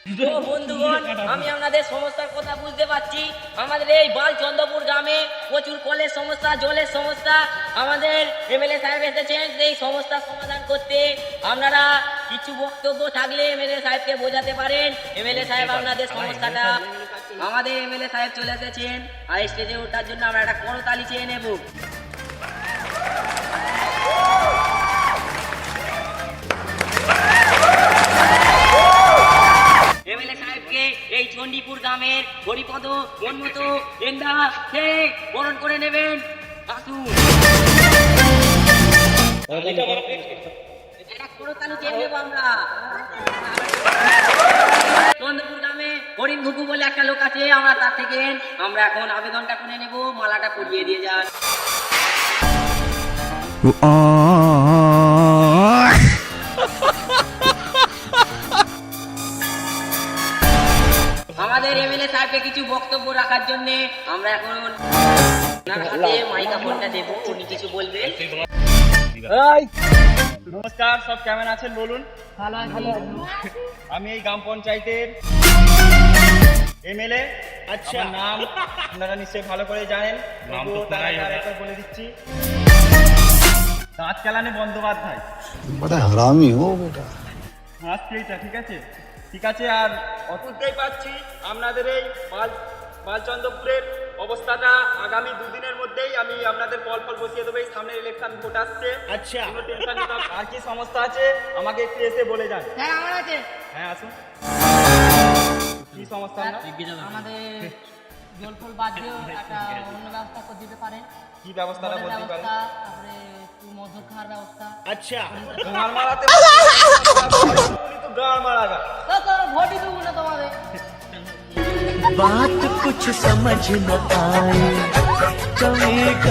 তো বন্ধুগণ, আমি আপনাদের সমস্যার কথা বুঝতে পারছি। আমাদের এই বালচন্দ্রপুর গ্রামে প্রচুর কলের সমস্যা, জলের সমস্যা। আমাদের এমএলএ সাহেব এসেছেন এই সমস্যার সমাধান করতে। আপনারা কিছু বক্তব্য থাকলে এমএলএ সাহেবকে বোঝাতে পারেন। এমএলএ সাহেব আপনাদের সমস্যাটা, আমাদের এমএলএ সাহেব চলে এসেছেন আর স্টেজে ওঠার জন্য আমরা একটা করতালি চেয়ে নেব। এমএলএ সাহেবকে এই চণ্ডীপুর গ্রামের হরিপদ উন্নত এন্ডা বরণ করে নেবেন। আসুন, করতালি চেয়ে নেব আমরা। চন্দ্রপুর গ্রামে হরিণ ঘুঘু বলে একটা লোক আছে, আমরা তার থেকে আমরা এখন আবেদনটা করে নেব, মালাটা পরিয়ে দিয়ে যান। আমাদের এমএলএ সাহেবকে কিছু বক্তব্য রাখার জন্য আমরা এখন ওনার হাতে মাইক্রোফোনটা দেব, উনি কিছু বলবেন। নমস্কার, সব কেমন আছেন বলুন? ভালো আমি এই গ্রাম পঞ্চায়েতের এমএলএ। আচ্ছা, নাম আপনারা নিশ্চয়ই ভালো করে জানেন, তবুও তার আগে আরেকবার বলে দিচ্ছি, দাঁত চালানে বন্দ্যোপাধ্যায়। बड़ा हरामी हो बेटा। আজকে এইটা ঠিক আছে, ঠিক আছে। আর অতুলতেই পাচ্ছি আপনাদের এই বালচন্দ্রপুরের অবস্থাটা আগামী দুদিনের মধ্যেই আমি আপনাদের ফল বসিয়ে দেবো। এই সামনে ইলেকশন ভোট আসছে। আচ্ছা, আর কি সমস্যা আছে আমাকে একটু এসে বলে যান। হ্যাঁ, আমার আছে। হ্যাঁ, আসুন। কি সমস্যা? আমাদের জল ফল বাদ দিয়ে একটা অন্য ব্যবস্থা করে দিতে পারেন। কি ব্যবস্থাটা বলতে পারেন? তারপরে একটু মধু খাওয়ার ব্যবস্থা। আচ্ছা, গাড় মারাতে তো গাড় মারাগা ভোটই দেবো না তোমাদের। बात कुछ समझ न आए कभी